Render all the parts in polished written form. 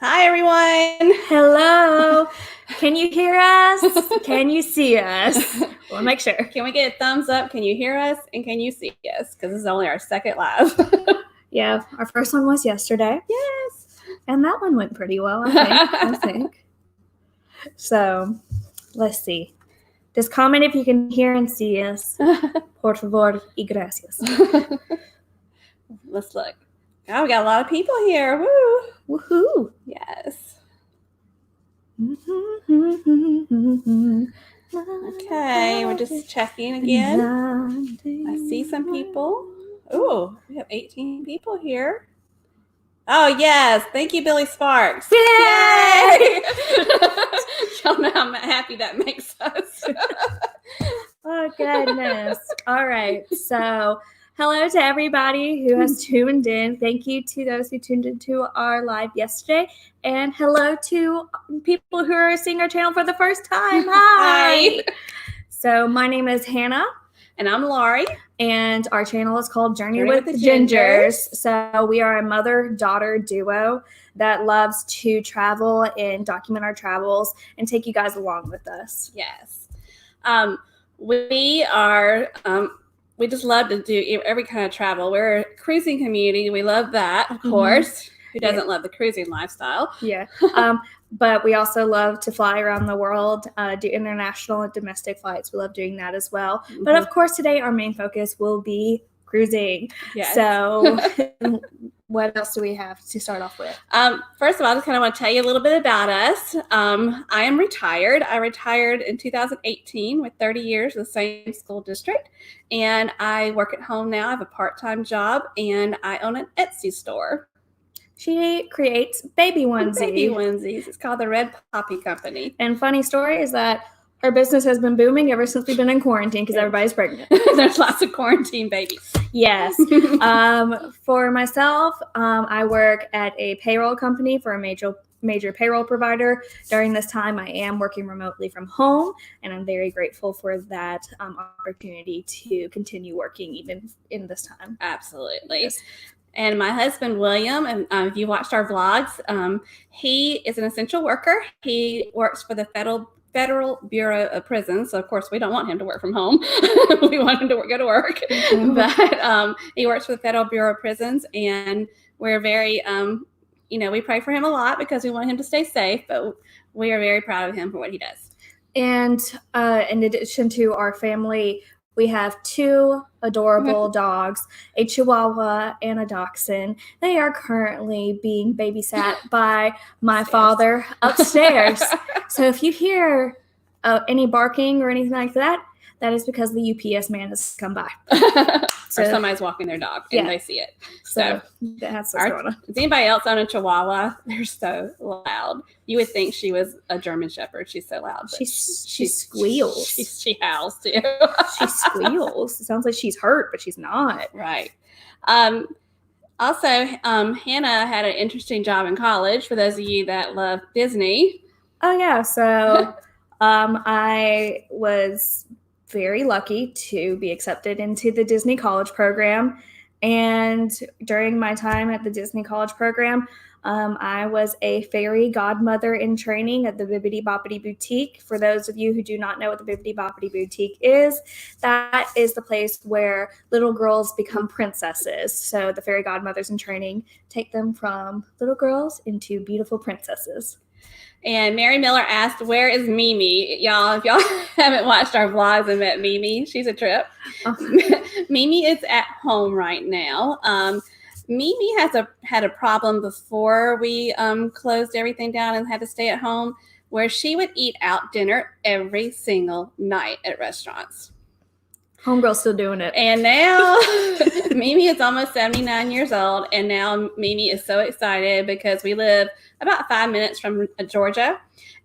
Hi, everyone. Hello. Can you hear us? Can you see us? We'll make sure. Can we get a thumbs up? Can you hear us? And can you see us? Because this is only our second live. Yeah, our first one was yesterday. Yes. And that one went pretty well, I think. So, let's see. Just comment if you can hear and see us. Por favor y gracias. Let's look. Oh, we got a lot of people here. Woo. Woohoo. Yes. Okay, we're just checking again. I see some people. Ooh, we have 18 people here. Oh, yes. Thank you, Billy Sparks. Yay! Y'all know how happy that makes us. Oh, goodness. All right. So, hello to everybody who has tuned in. Thank you to those who tuned into our live yesterday. And hello to people who are seeing our channel for the first time. Hi. So, my name is Hannah. And I'm Laurie. And our channel is called Journey with the Gingers. So we are a mother-daughter duo that loves to travel and document our travels and take you guys along with us. Yes. We just love to do every kind of travel. We're a cruising community. We love that, of course. Who doesn't love the cruising lifestyle? Yeah. But we also love to fly around the world, do international and domestic flights. We love doing that as well. Mm-hmm. But of course, today our main focus will be cruising. Yes. So what else do we have to start off with? First of all, I just kind of want to tell you a little bit about us. I am retired. I retired in 2018 with 30 years in the same school district. And I work at home now. I have a part-time job and I own an Etsy store. She creates baby onesies. Baby onesies. It's called the Red Poppy Company. And funny story is that our business has been booming ever since we've been in quarantine because everybody's pregnant. There's lots of quarantine babies. Yes. For myself, I work at a payroll company for a major payroll provider. During this time, I am working remotely from home, and I'm very grateful for that opportunity to continue working even in this time. Absolutely. Yes. And my husband, William, and if you watched our vlogs, he is an essential worker. He works for the Federal Bureau of Prisons. So, of course, we don't want him to work from home. We want him to go to work. Mm-hmm. But he works for the Federal Bureau of Prisons, and we're very, we pray for him a lot because we want him to stay safe, but we are very proud of him for what he does. And in addition to our family, we have two adorable dogs, a Chihuahua and a Dachshund. They are currently being babysat by my father upstairs. So if you hear any barking or anything like that, that is because the UPS man has come by. Or somebody's walking their dog and they see it. So that's what's going on. Does anybody else own a Chihuahua? They're so loud. You would think she was a German Shepherd. She's so loud. She squeals. She howls too. She squeals. It sounds like she's hurt, but she's not. Right. Also, Hannah had an interesting job in college. For those of you that love Disney. Oh yeah. So I was very lucky to be accepted into the Disney College program. And during my time at the Disney College program, I was a fairy godmother in training at the Bibbidi Boppidi Boutique. For those of you who do not know what the Bibbidi Boppidi Boutique is, that is the place where little girls become princesses. So the fairy godmothers in training take them from little girls into beautiful princesses. And Mary Miller asked, where is Mimi? Y'all, if y'all haven't watched our vlogs and met Mimi, she's a trip. Mimi is at home right now. Mimi had a problem before we closed everything down and had to stay at home, where she would eat out dinner every single night at restaurants. Homegirl's still doing it. And now Mimi is almost 79 years old, and now Mimi is so excited because we live about 5 minutes from Georgia,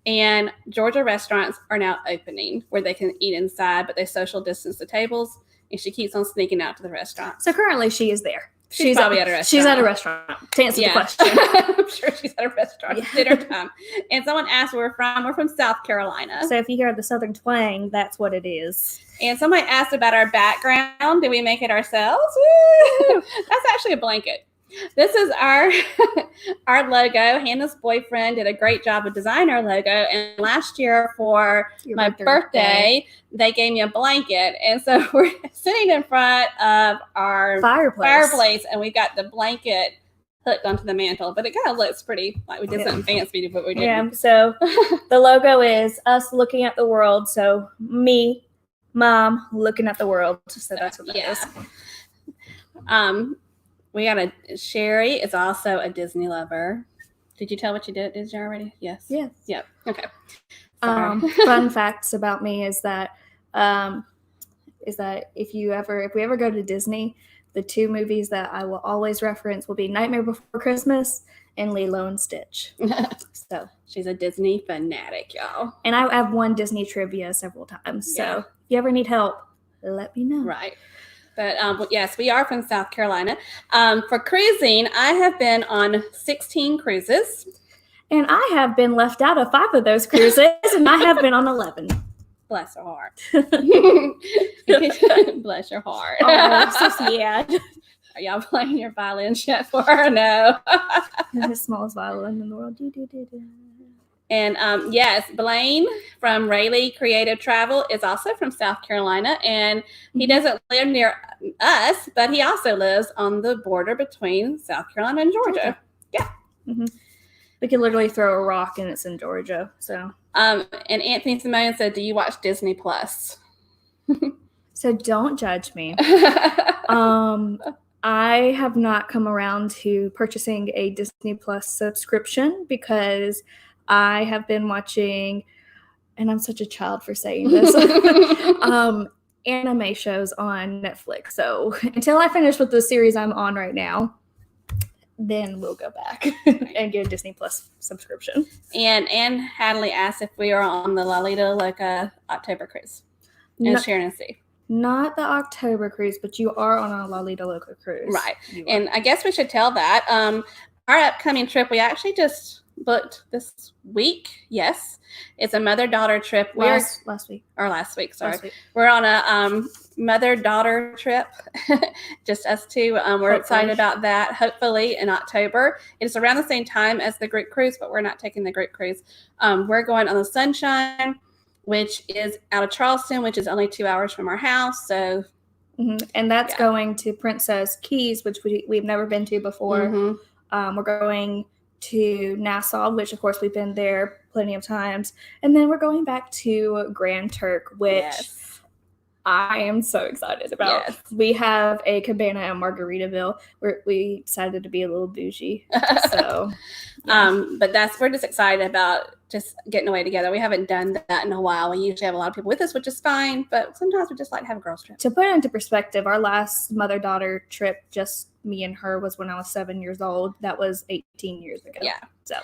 and Georgia restaurants are now opening where they can eat inside, but they social distance the tables, and she keeps on sneaking out to the restaurant. So currently she is there. She's probably at a restaurant. She's at a restaurant, to answer the question. I'm sure she's at a restaurant. It's dinner time. And someone asked where we're from. We're from South Carolina. So if you hear the southern twang, that's what it is. And somebody asked about our background. Did we make it ourselves? Woo! That's actually a blanket. This is our our logo. Hannah's boyfriend did a great job with designing our logo. And last year for my birthday, they gave me a blanket. And so we're sitting in front of our fireplace and we got the blanket hooked onto the mantle. But it kind of looks pretty like we did something fancy, but we didn't. Yeah, so the logo is us looking at the world. So me, Mom, looking at the world. So that's what that is. We got Sherry is also a Disney lover. Did you tell what you did you already? Yes. Yes. Yep. Okay. Fun facts about me is that if we ever go to Disney, the two movies that I will always reference will be Nightmare Before Christmas and Lilo and Stitch. So she's a Disney fanatic, y'all. And I have won Disney trivia several times. So if you ever need help, let me know. Right. But yes, we are from South Carolina. For cruising, I have been on 16 cruises. And I have been left out of 5 of those cruises, and I have been on 11. Bless her heart. Bless your heart. Oh, so sad. Are y'all playing your violin yet for her? No. The smallest violin in the world. And yes, Blaine from Rayleigh Creative Travel is also from South Carolina, and he doesn't live near us, but he also lives on the border between South Carolina and Georgia. Yeah. Mm-hmm. We can literally throw a rock and it's in Georgia. So. And Anthony Simone said, "Do you watch Disney Plus?" So don't judge me. I have not come around to purchasing a Disney Plus subscription because I have been watching, and I'm such a child for saying this, anime shows on Netflix. So until I finish with the series I'm on right now, then we'll go back and get a Disney Plus subscription. And Anne Hadley asked if we are on the Lalita Loca October cruise in Sharon Sea. Not the October cruise, but you are on a Lalita Loca cruise. Right. And I guess we should tell that. Our upcoming trip, we actually just booked this week. Yes. It's a mother-daughter trip. Last week. We're on a mother-daughter trip. Just us two. We're excited about that. Hopefully in October. It's around the same time as the group cruise, but we're not taking the group cruise. We're going on the Sunshine, which is out of Charleston, which is only 2 hours from our house. So, and that's going to Princess Keys, which we've never been to before. We're going to Nassau, which of course we've been there plenty of times, and then we're going back to Grand Turk, which I am so excited about. Yes. We have a cabana in Margaritaville where we decided to be a little bougie. So, but we're just excited about just getting away together. We haven't done that in a while. We usually have a lot of people with us, which is fine, but sometimes we just like to have a girls trip. To put it into perspective, our last mother-daughter trip, just me and her, was when I was 7 years old. That was 18 years ago. Yeah. So,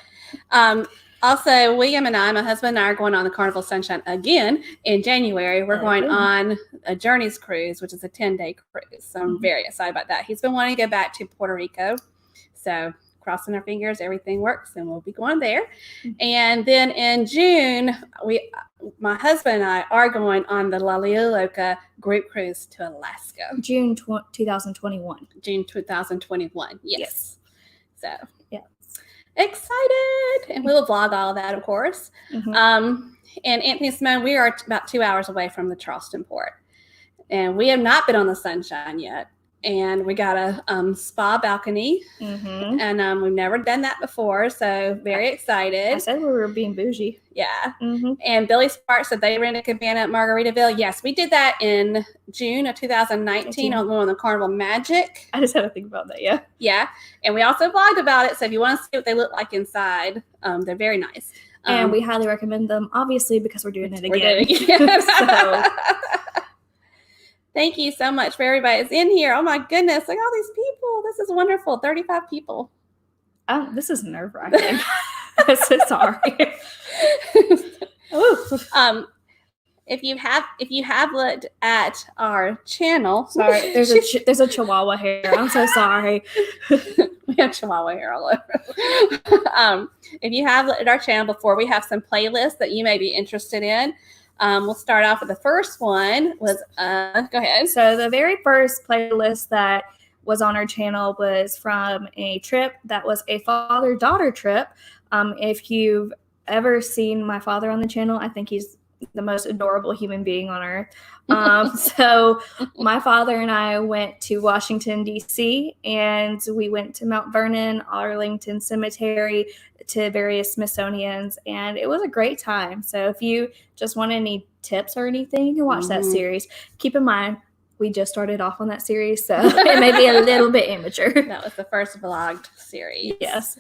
also, William and I, my husband and I, are going on the Carnival Sunshine again in January. We're going on a Journeys cruise, which is a 10-day cruise. So I'm very excited about that. He's been wanting to go back to Puerto Rico. So crossing our fingers, everything works, and we'll be going there. And then in June, my husband and I are going on the Lalita Loca group cruise to Alaska. June 2021. June 2021. Yes. So yeah. Excited, and we'll vlog all of that, of course. And Anthony Simone, we are about 2 hours away from the Charleston port, and we have not been on the Sunshine yet. And we got a spa balcony, and we've never done that before, so very excited. I said we were being bougie. Yeah. And Billy Sparks said they rented a cabana at Margaritaville. Yes, we did that in June of 2019 on the Carnival Magic. I just had to think about that, yeah. Yeah, and we also vlogged about it, so if you want to see what they look like inside, they're very nice. And we highly recommend them, obviously, because we're doing it again. So. Thank you so much for everybody that's in here. Oh my goodness, look at all these people. This is wonderful. 35 people. This is nerve-wracking. I'm so sorry. If you have looked at our channel, sorry, there's a Chihuahua hair. I'm so sorry. We have Chihuahua hair all over. If you have looked at our channel before, we have some playlists that you may be interested in. We'll start off with the first one was, go ahead. So the very first playlist that was on our channel was from a trip that was a father-daughter trip. If you've ever seen my father on the channel, I think he's the most adorable human being on earth. So my father and I went to Washington, D.C., and we went to Mount Vernon, Arlington Cemetery, to various Smithsonians, and it was a great time. So if you just want any tips or anything, you can watch that series. Keep in mind, we just started off on that series, so it may be a little bit immature. That was the first vlogged series. Yes.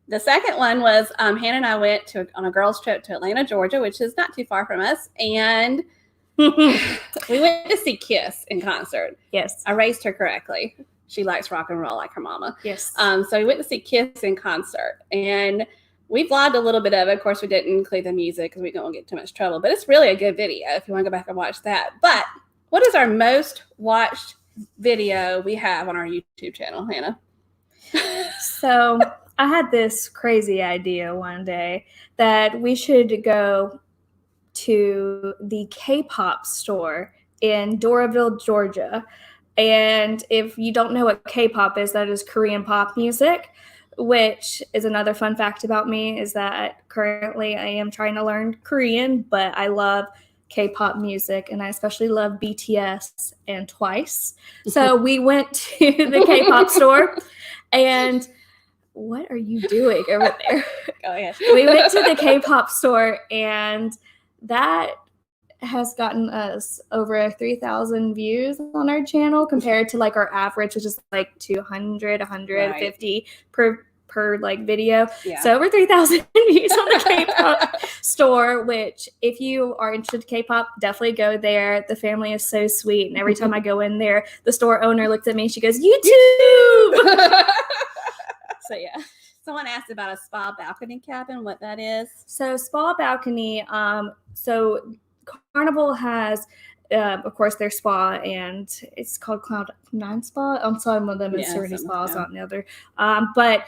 The second one was Hannah and I went on a girls' trip to Atlanta, Georgia, which is not too far from us, and we went to see Kiss in concert. Yes. I raised her correctly. She likes rock and roll like her mama. Yes. So we went to see Kiss in concert, and we vlogged a little bit of it. Of course, we didn't include the music because we don't want to get too much trouble, but it's really a good video if you want to go back and watch that. But what is our most watched video we have on our YouTube channel, Hannah? So I had this crazy idea one day that we should go to the K-pop store in Doraville, Georgia. And if you don't know what K-pop is, that is Korean pop music, which is another fun fact about me, is that currently I am trying to learn Korean, but I love K-pop music, and I especially love BTS and Twice. So we went to the K-pop store, and what are you doing over there? Go ahead. We went to the K-pop store, and that has gotten us over 3,000 views on our channel compared to like our average, which is like 200, 150 per like video. Yeah. So over 3,000 views on the K-pop store, which if you are interested in K-pop, definitely go there. The family is so sweet. And every time I go in there, the store owner looks at me and she goes, YouTube! So yeah. Someone asked about a spa balcony cabin, what that is. So spa balcony, so Carnival has, of course, their spa, and it's called Cloud9 Spa. On some of them is Serenity Spa, on the other. But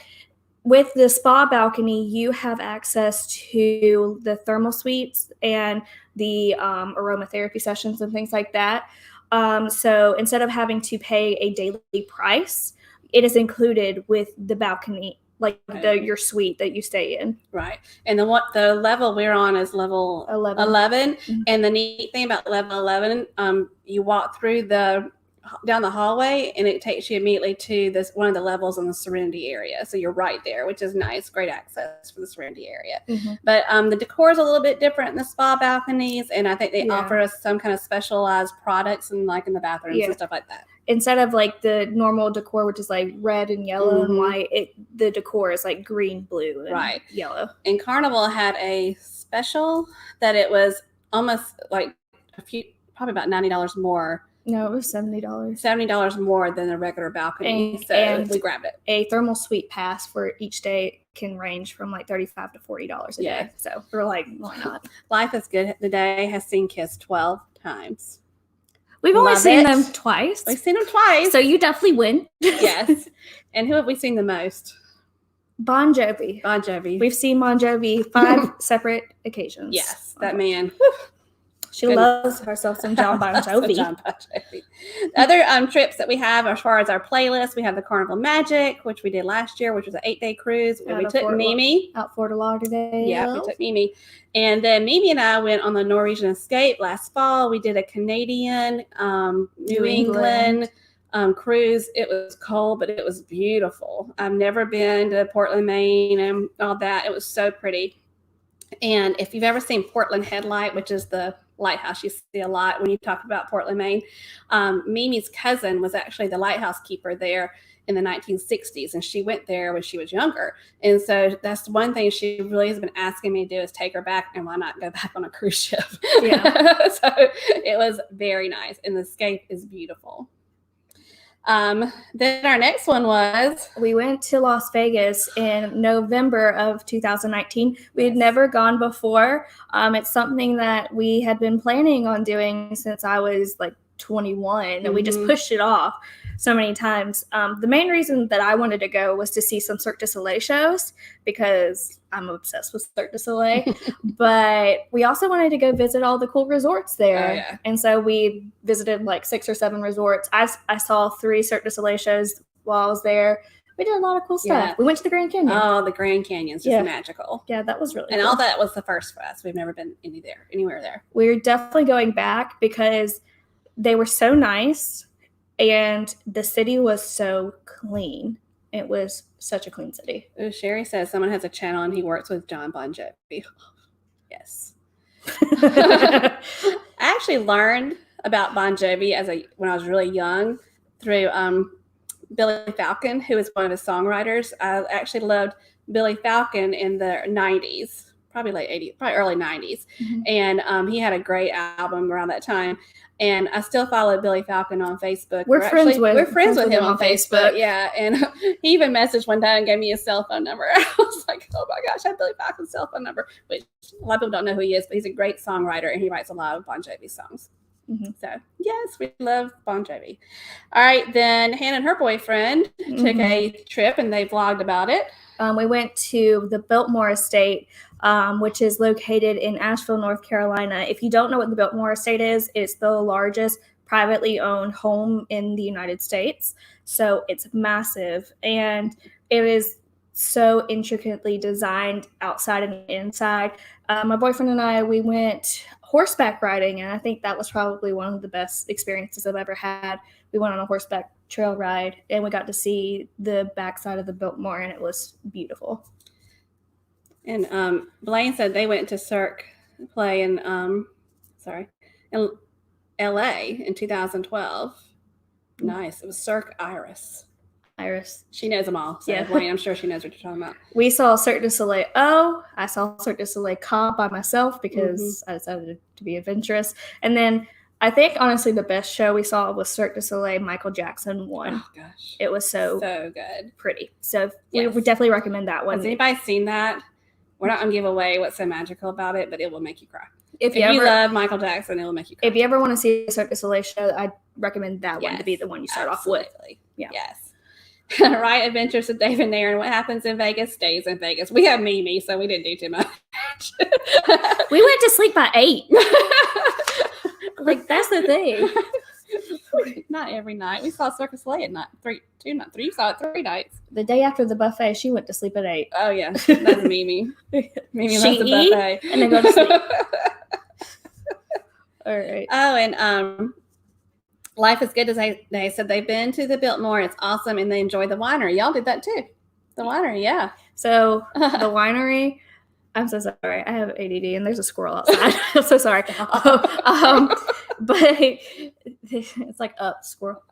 with the spa balcony, you have access to the thermal suites and the aromatherapy sessions and things like that. So instead of having to pay a daily price, it is included with the balcony, like your suite that you stay in. Right. And the level we're on is level 11. Mm-hmm. And the neat thing about level 11, you walk through down the hallway, and it takes you immediately to one of the levels in the Serenity area. So you're right there, which is nice. Great access for the Serenity area. Mm-hmm. But the decor is a little bit different in the spa balconies, and I think they offer us some kind of specialized products and like in the bathrooms and stuff like that. Instead of like the normal decor, which is like red and yellow and white, the decor is like green, blue, and yellow. And Carnival had a special that it was almost like probably about $90 more. No, it was $70. $70 more than a regular balcony. And we grabbed it. A thermal suite pass for each day can range from like $35 to $40 a day. So we're like, why not? Life is good. The day has seen Kiss 12 times. We've only seen them twice. We've seen them twice. So you definitely win. Yes. And who have we seen the most? Bon Jovi. Bon Jovi. We've seen Bon Jovi 5 separate occasions. Yes, that man. She loves herself some John Bon Jovi. The other trips that we have as far as our playlist, we have the Carnival Magic, which we did last year, which was an 8-day cruise. Where we took Mimi. Out Fort Lauderdale. Yeah, we took Mimi. And then Mimi and I went on the Norwegian Escape last fall. We did a Canadian, New England cruise. It was cold, but it was beautiful. I've never been to Portland, Maine and all that. It was so pretty. And if you've ever seen Portland Headlight, which is the lighthouse you see a lot when you talk about Portland, Maine, Mimi's cousin was actually the lighthouse keeper there in the 1960s, and she went there when she was younger. And so that's one thing she really has been asking me to do, is take her back, and why not go back on a cruise ship? Yeah. So it was very nice, and the Escape is beautiful. Then our next one was, we went to Las Vegas in November of 2019. We had never gone before. It's something that we had been planning on doing since I was like 21, and we just pushed it off so many times. The main reason that I wanted to go was to see some Cirque du Soleil shows because I'm obsessed with Cirque du Soleil. But we also wanted to go visit all the cool resorts there. Oh, yeah. And so we visited like 6 or 7 resorts. I saw 3 Cirque du Soleil shows while I was there. We did a lot of cool stuff. Yeah. We went to the Grand Canyon. Oh, the Grand Canyon's just magical. Yeah, that was really and cool. all that was the first for us. We've never been anywhere there. We're definitely going back because they were so nice and the city was so clean. It was such a clean city. Ooh, Sherry says someone has a channel and he works with John Bon Jovi. Yes. I actually learned about Bon Jovi when I was really young through Billy Falcon, who was one of his songwriters. I actually loved Billy Falcon in the 90s, probably late 80s, probably early 90s. And he had a great album around that time. And I still follow Billy Falcon on Facebook. We're friends with him on Facebook. Yeah. And he even messaged one day and gave me his cell phone number. I was like, oh my gosh, I have Billy Falcon's cell phone number, which a lot of people don't know who he is, but he's a great songwriter and he writes a lot of Bon Jovi songs. So, yes, we love Bon Jovi. All right, then Hannah and her boyfriend took a trip, and they vlogged about it. We went to the Biltmore Estate, which is located in Asheville, North Carolina. If you don't know what the Biltmore Estate is, it's the largest privately owned home in the United States. So it's massive, and it is so intricately designed outside and inside. My boyfriend and I, we went horseback riding, and I think that was probably one of the best experiences I've ever had. We went on a horseback trail ride, and we got to see the backside of the Biltmore, and it was beautiful. And Blaine said they went to Cirque play in LA in 2012. Nice. It was Cirque Iris. She knows them all. So Blaine, I'm sure she knows what you're talking about. We saw Cirque du Soleil. I saw Cirque du Soleil Ka by myself because I decided to be adventurous. And then I think, honestly, the best show we saw was Cirque du Soleil Michael Jackson 1. Oh, gosh. It was so good. Pretty. So we would definitely recommend that one. Has anybody seen that? We're not going to give away what's so magical about it, but it will make you cry. If you love Michael Jackson, it will make you cry. If you ever want to see a Cirque du Soleil show, I'd recommend that one to be the one you start off with. Yeah. Yes. Right, Adventures with Dave and Nairn. What happens in Vegas stays in Vegas. We have Mimi, so we didn't do too much. We went to sleep by 8. Like, that's the thing. Not every night. We saw Cirque du Soleil at night. 3. You saw it 3 nights. The day after the buffet, she went to sleep at 8. Oh yeah, that's Mimi. Mimi loves the buffet and then go to sleep. All right. Oh, and Life is Good, as they said they've been to the Biltmore. It's awesome, and they enjoy the winery. Y'all did that too. The winery, yeah. So the winery. I'm so sorry. I have ADD, and there's a squirrel outside. I'm so sorry. But it's like squirrel.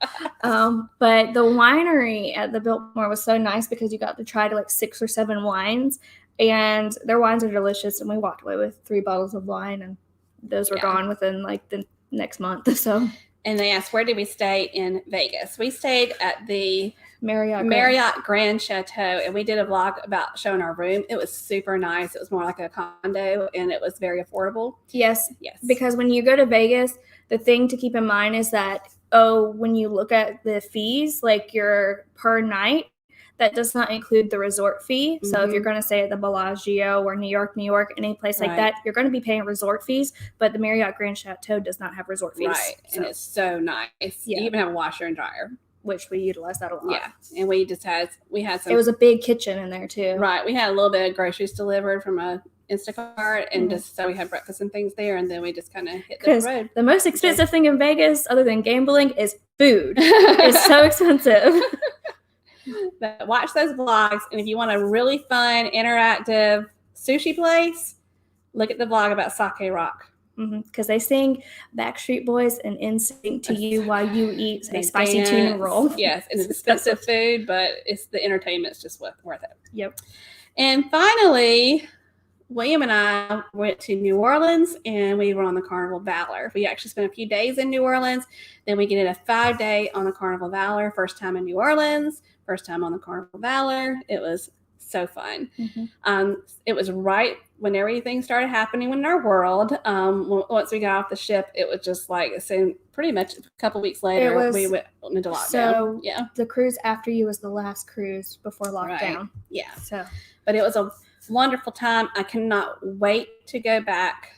But the winery at the Biltmore was so nice because you got to try like 6 or 7 wines, and their wines are delicious. And we walked away with 3 bottles of wine, and those were gone within like the next month. So. And they asked, where did we stay in Vegas? We stayed at the Marriott Grand Chateau, and we did a vlog about showing our room. It was super nice. It was more like a condo, and it was very affordable. Yes. Because when you go to Vegas, the thing to keep in mind is that, when you look at the fees, like your per night, that does not include the resort fee. So if you're going to stay at the Bellagio or New York, any place like that, you're going to be paying resort fees. But the Marriott Grand Chateau does not have resort fees. Right. So. And it's so nice. Yeah. You even have a washer and dryer. Which we utilized that a lot. Yeah. And we had some. It was a big kitchen in there too. Right. We had a little bit of groceries delivered from a Instacart, and just so we had breakfast and things there, and then we just kind of hit the road. The most expensive thing in Vegas, other than gambling, is food. It's so expensive. But watch those vlogs, and if you want a really fun, interactive sushi place, look at the vlog about Sake Rock. Because they sing Backstreet Boys and NSYNC to you while you eat a spicy tuna roll. Yes, it's expensive food, but the entertainment's just worth it. Yep. And finally, William and I went to New Orleans, and we were on the Carnival Valor. We actually spent a few days in New Orleans. Then we get a 5-day on the Carnival Valor. First time in New Orleans, first time on the Carnival Valor. It was so fun. It was right when everything started happening in our world. Once we got off the ship, it was just like pretty much a couple weeks later we went into lockdown. So the cruise after you was the last cruise before lockdown. Right. Yeah. But it was a wonderful time. I cannot wait to go back.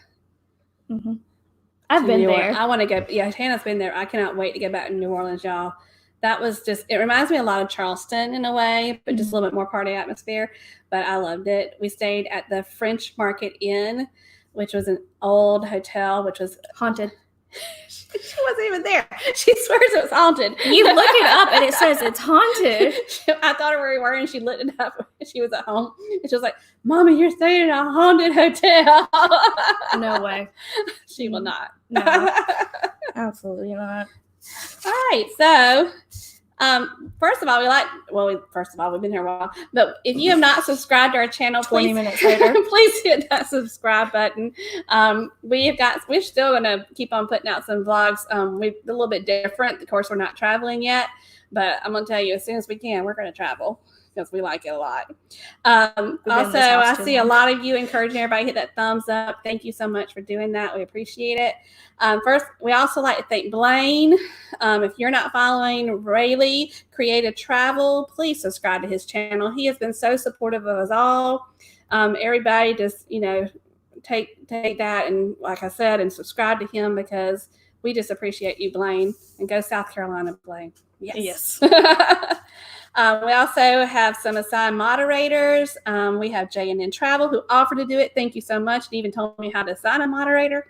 I've been there. I want to go. Yeah, Hannah's been there. I cannot wait to get back to New Orleans, y'all. That was just, it reminds me a lot of Charleston in a way, but just a little bit more party atmosphere. But I loved it. We stayed at the French Market Inn, which was an old hotel, which was haunted. She wasn't even there. She swears it was haunted. You look it up and it says it's haunted. I thought of where we were and she looked it up. She was at home and she was like, "Mommy, you're staying in a haunted hotel." No way. She will not. No, absolutely not. All right. So, first of all, we've been here a while, but if you have not subscribed to our channel, 20 minutes later, please hit that subscribe button. We're still going to keep on putting out some vlogs. We're a little bit different. Of course, we're not traveling yet, but I'm going to tell you, as soon as we can, we're going to travel because we like it a lot. Also, I see a lot of you encouraging everybody to hit that thumbs up. Thank you so much for doing that. We appreciate it. First, we also like to thank Blaine. If you're not following Rayleigh Creative Travel, please subscribe to his channel. He has been so supportive of us all. Everybody just, take that and, like I said, and subscribe to him because we just appreciate you, Blaine. And go South Carolina, Blaine. Yes. We also have some assigned moderators. We have J&N Travel who offered to do it. Thank you so much. And even told me how to assign a moderator.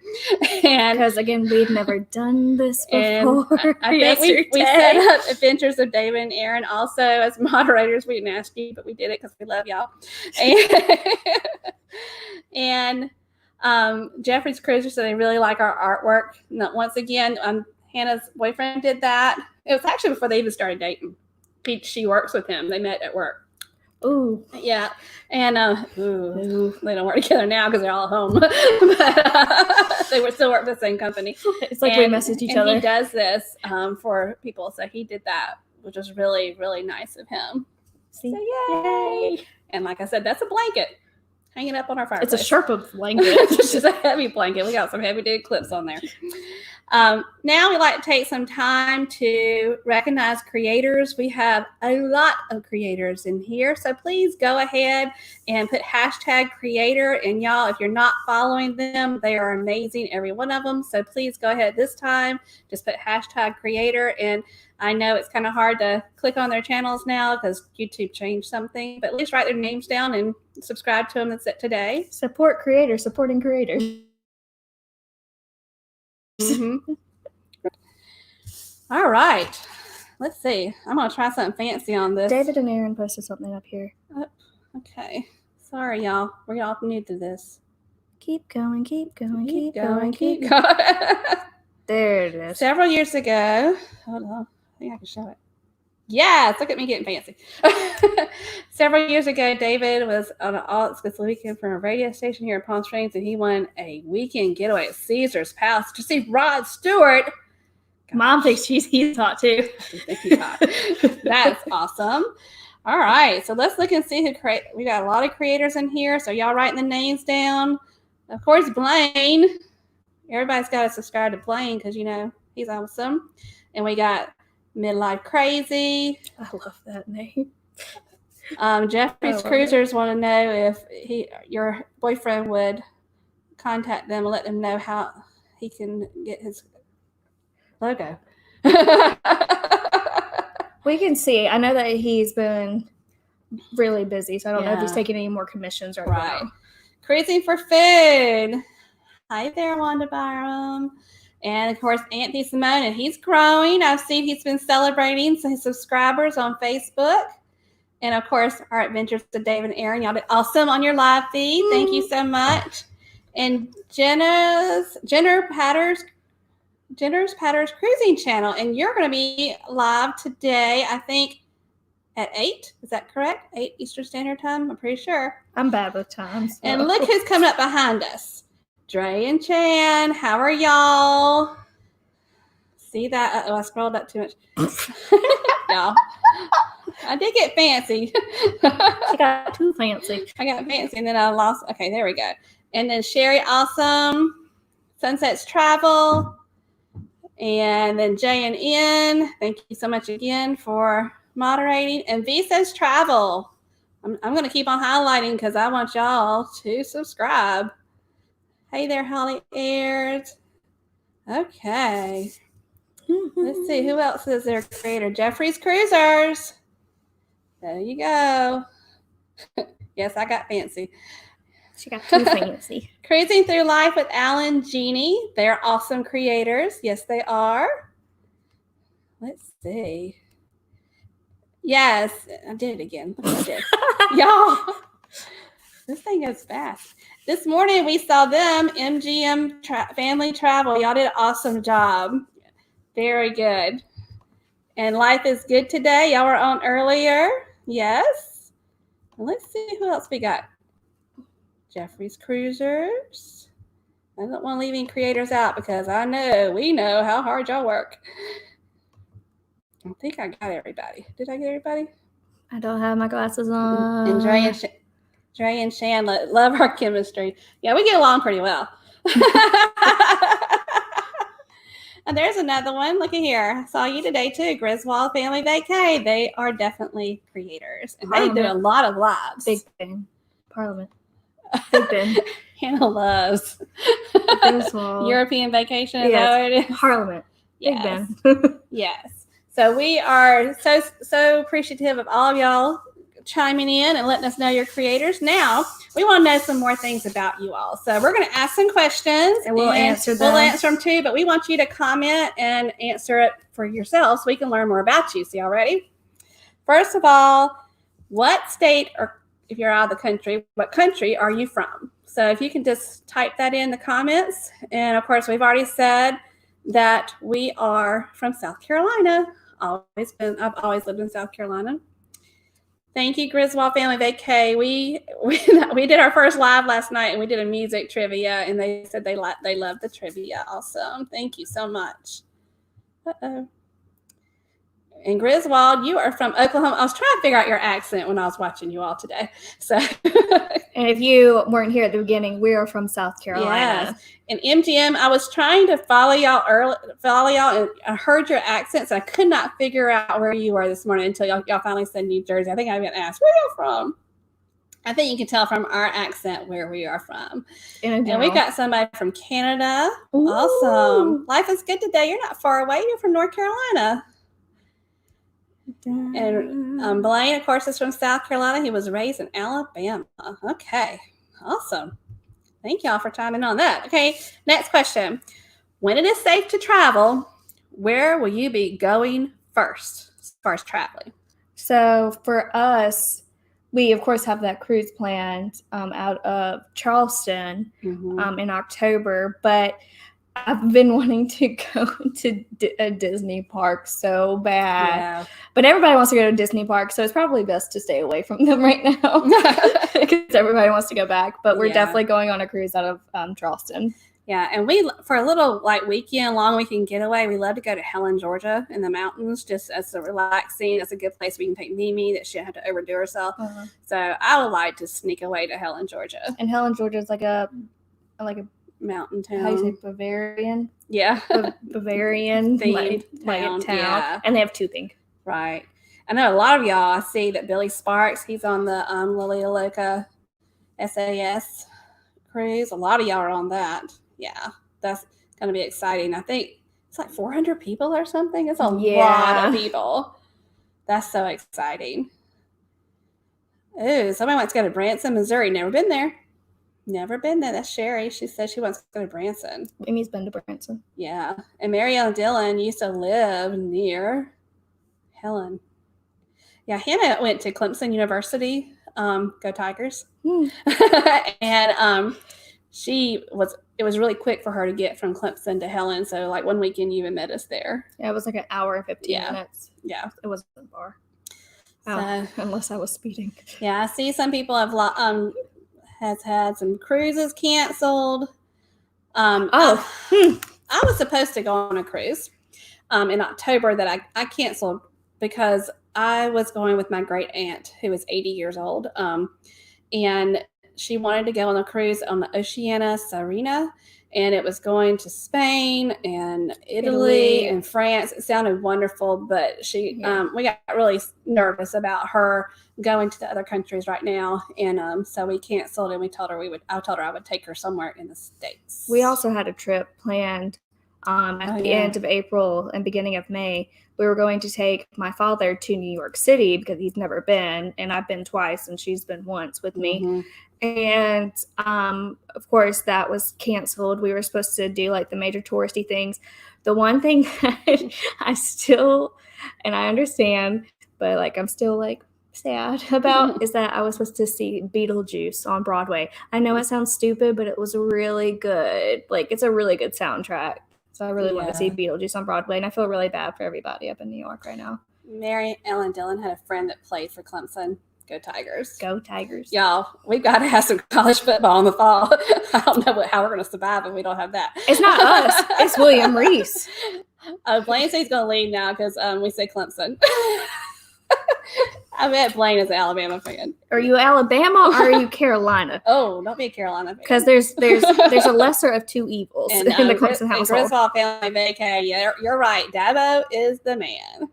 And because again, we've never done this before. I think we set up Adventures of David and Aaron also as moderators. We didn't ask you, but we did it because we love y'all. And Jeffrey's Cruiser, so they really like our artwork. Now, once again, Hannah's boyfriend did that. It was actually before they even started dating. She works with him. They met at work. Ooh. Yeah. And they don't work together now because they're all home. But they would still work for the same company. It's like we message each other. He does this for people. So he did that, which was really, really nice of him. See? So yay. And like I said, that's a blanket hanging up on our fireplace. It's a Sherpa blanket. It's just a heavy blanket. We got some heavy duty clips on there. Now we like to take some time to recognize creators. We have a lot of creators in here, so please go ahead and put #creator. And y'all, if you're not following them, they are amazing, every one of them. So please go ahead this time, just put #creator. And I know it's kind of hard to click on their channels now because YouTube changed something, but at least write their names down and subscribe to them. That's it today. Support creators, supporting creators. Mm-hmm. All right. Let's see. I'm going to try something fancy on this. David and Aaron posted something up here. Okay. Sorry, y'all. We're all new to this. Keep going, keep going, keep going. There it is. Several years ago. Hold on. I think I can show it. Yes, look at me getting fancy. Several years ago, David was on an all-exclusive weekend from a radio station here in Palm Springs, and he won a weekend getaway at Caesar's Palace to see Rod Stewart. Mom thinks he's hot too. I think he's hot. That's awesome. All right, so let's look and see who we got a lot of creators in here. So y'all writing the names down. Of course, Blaine. Everybody's got to subscribe to Blaine because he's awesome. And we got Midlife Crazy. I love that name. Jeffrey's Cruisers want to know if your boyfriend would contact them and let them know how he can get his logo. We can see. I know that he's been really busy, so I don't know if he's taking any more commissions right now. Cruising for Food. Hi there, Wanda Byram. And, of course, Anthony Simone, and he's growing. I've seen he's been celebrating his subscribers on Facebook. And, of course, our Adventures to David and Aaron. Y'all did awesome on your live feed. Thank you so much. And Jenner's Patter's Cruising Channel. And you're going to be live today, I think, at 8. Is that correct? 8 Eastern Standard Time? I'm pretty sure. I'm bad with times. So. And look who's coming up behind us. Dre and Chan, how are y'all? See that? I scrolled up too much. Y'all. I did get fancy. She got too fancy. I got fancy and then I lost. Okay, there we go. And then Sherry Awesome, Sunsets Travel, and then J and N. Thank you so much again for moderating. And V says Travel. I'm going to keep on highlighting because I want y'all to subscribe. Hey there, Holly Ayers. Okay. Let's see, who else is their creator? Jeffrey's Cruisers. There you go. Yes, I got fancy. She got too fancy. Cruising Through Life with Alan Jeannie. They're awesome creators. Yes, they are. Let's see. Yes, I did it again. Look what I did. Y'all, this thing goes fast. This morning we saw them, MGM Family Travel. Y'all did an awesome job. Very good. And Life is Good Today. Y'all were on earlier. Yes. Let's see who else we got. Jeffrey's Cruisers. I don't want to leave any creators out because we know how hard y'all work. I think I got everybody. Did I get everybody? I don't have my glasses on. And Dre and Shan love our chemistry. Yeah, we get along pretty well. And there's another one. Look at here. I saw you today too. Griswold Family Vacay. They are definitely creators. And they do a lot of lives. Big Ben. Parliament. Big Ben. Hannah loves Griswold. European vacation. Is that what it is? Parliament. Yes. Big Ben. Yes. So we are so appreciative of all of y'all chiming in and letting us know your creators. Now, we want to know some more things about you all. So we're going to ask some questions. And we'll answer them. We'll answer them too, but we want you to comment and answer it for yourself so we can learn more about you. So y'all ready? First of all, what state, or if you're out of the country, what country are you from? So if you can just type that in the comments. And of course, we've already said that we are from South Carolina. I've always lived in South Carolina. Thank you, Griswold Family Vacay. We did our first live last night, and we did a music trivia, and they said they loved the trivia. Awesome. Thank you so much. Uh-oh. And Griswold, you are from Oklahoma. I was trying to figure out your accent when I was watching you all today. So, and if you weren't here at the beginning, we are from South Carolina. Yes. And MGM, I was trying to follow y'all, and I heard your accents. I could not figure out where you were this morning until y'all finally said New Jersey. I think I even asked, where y'all from? I think you can tell from our accent where we are from. And we got somebody from Canada. Ooh. Awesome. Life is good today. You're not far away. You're from North Carolina. And Blaine, of course, is from South Carolina. He was raised in Alabama. Okay. Awesome. Thank y'all for chiming on that. Okay. Next question. When it is safe to travel, where will you be going first as far as traveling? So for us, we, of course, have that cruise planned out of Charleston in October, but I've been wanting to go to a Disney park so bad. Yeah. But everybody wants to go to Disney park, so it's probably best to stay away from them right now because everybody wants to go back. But we're definitely going on a cruise out of Charleston. Yeah, and we, for a little long weekend getaway, we love to go to Helen, Georgia in the mountains, just as a relaxing. That's a good place we can take Mimi, that she don't have to overdo herself. Uh-huh. So I would like to sneak away to Helen, Georgia. And Helen, Georgia is like a mountain town. How do you say Bavarian? Yeah. Bavarian themed town. Yeah. And they have tubing. Right. I know a lot of y'all, I see that Billy Sparks, he's on the Lilia SAS cruise. A lot of y'all are on that. Yeah. That's going to be exciting. I think it's like 400 people or something. It's a lot of people. That's so exciting. Ooh, somebody wants to go to Branson, Missouri. Never been there. Never been there. That's Sherry. She says she wants to go to Branson. Amy's been to Branson. Yeah. And Marielle Dillon used to live near Helen. Yeah, Hannah went to Clemson University. Go Tigers. And it was really quick for her to get from Clemson to Helen. So like one weekend you even met us there. Yeah, it was like an hour and 15 minutes. Yeah. It wasn't far. Unless I was speeding. Yeah, I see some people have has had some cruises canceled. I was supposed to go on a cruise in October that I canceled because I was going with my great aunt who was 80 years old. And she wanted to go on a cruise on the Oceania Sirena, and it was going to Spain and Italy and France. It sounded wonderful, but we got really nervous about her going to the other countries right now, and so we canceled. And I told her I would take her somewhere in the States. We also had a trip planned at the end of April and beginning of May. We were going to take my father to New York City because he's never been, and I've been twice, and she's been once with me. Mm-hmm. And of course, that was canceled. We were supposed to do like the major touristy things. The one thing that I still, and I understand, but like I'm still like sad about is that I was supposed to see Beetlejuice on Broadway. I know it sounds stupid, but it was really good. Like, it's a really good soundtrack. So I really want to see Beetlejuice on Broadway, and I feel really bad for everybody up in New York right now. Mary Ellen Dillon had a friend that played for Clemson. Go Tigers. Go Tigers. Y'all, we've got to have some college football in the fall. I don't know how we're going to survive if we don't have that. It's not us. It's William Reese. Blaine says he's going to leave now because we say Clemson. I bet Blaine is an Alabama fan. Are you Alabama or are you Carolina? Oh, don't be a Carolina fan. Because there's a lesser of two evils in the Clemson household. Griswold family vacay. Yeah, you're right. Dabo is the man.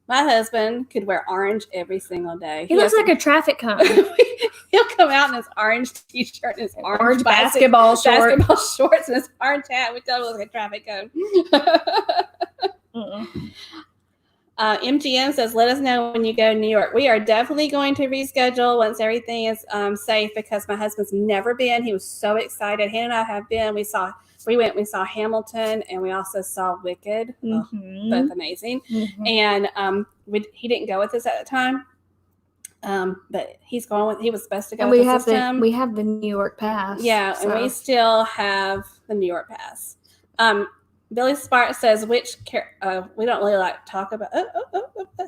My husband could wear orange every single day. He looks like a traffic cone. He'll come out in his orange t-shirt and his orange basketball shorts and his orange hat. We tell him it looks like a traffic cone. MGM says, let us know when you go to New York. We are definitely going to reschedule once everything is safe, because my husband's never been. He was so excited. Hannah and I have been. We saw Hamilton, and we also saw Wicked. Mm-hmm. Both amazing. Mm-hmm. And he didn't go with us at the time. But he was supposed to go with us this time. We have the New York pass. Yeah, so. And we still have the New York pass. Billy Spark says, we don't really like to talk about.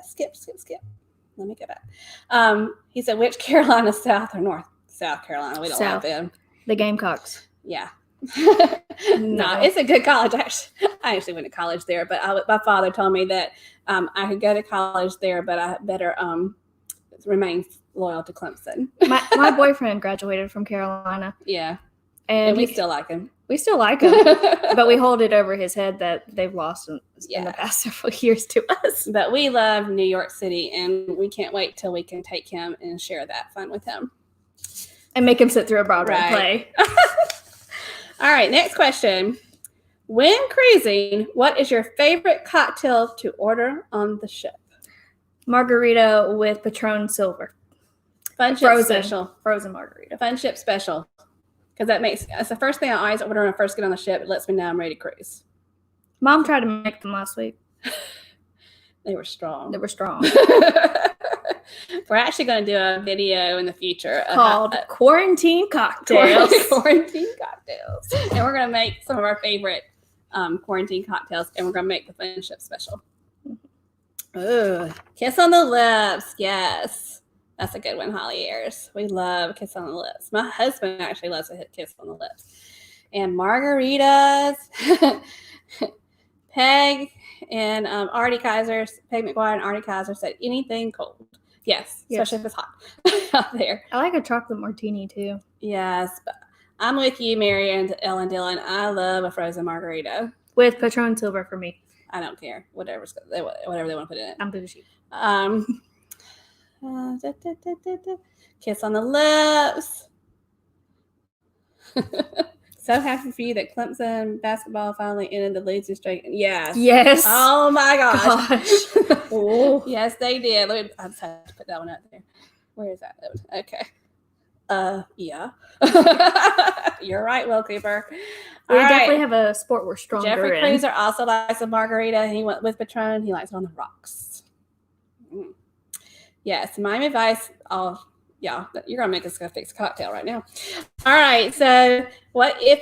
Skip. Let me go back. He said, which Carolina, South or North? South Carolina. We don't like them. The Gamecocks. Yeah. No, it's a good college. I actually went to college there, but my father told me that I could go to college there, but I better remain loyal to Clemson. My boyfriend graduated from Carolina. Yeah. And we still like him. We still like him, but we hold it over his head that they've lost in the past several years to us. But we love New York City, and we can't wait till we can take him and share that fun with him. And make him sit through a Broadway play. All right, next question. When cruising, what is your favorite cocktail to order on the ship? Margarita with Patron Silver. Frozen margarita. Fun ship special. Because that's the first thing I always order when I first get on the ship. It lets me know I'm ready to cruise. Mom tried to make them last week. They were strong. We're actually going to do a video in the future called Quarantine Cocktails. Quarantine Cocktails. And we're going to make some of our favorite quarantine cocktails, and we're going to make the fun ship special. Ooh, kiss on the lips. Yes. That's a good one, Holly Ayers. We love kiss on the lips. My husband actually loves a kiss on the lips. And margaritas. Peg and Artie Kaiser, Peg McGuire and Artie Kaiser said anything cold. Yes, especially if it's hot out there. I like a chocolate martini too. Yes, but I'm with you, Mary and Ellen Dillon. I love a frozen margarita. With Patron Silver for me. I don't care. Whatever they want to put in it. I'm bougie. Kiss on the lips. So happy for you that Clemson basketball finally ended the losing streak. Yes. Oh my gosh. Oh. Yes, they did. I just had to put that one out there. Where is that? Okay. Yeah. You're right, Will Cooper. We definitely have a sport we're stronger Jeffrey in. Cruiser also likes a margarita. He went with Patron. He likes it on the rocks. Yes, Miami Vice. Oh, yeah, you're going to make us go fix a cocktail right now. All right, so what if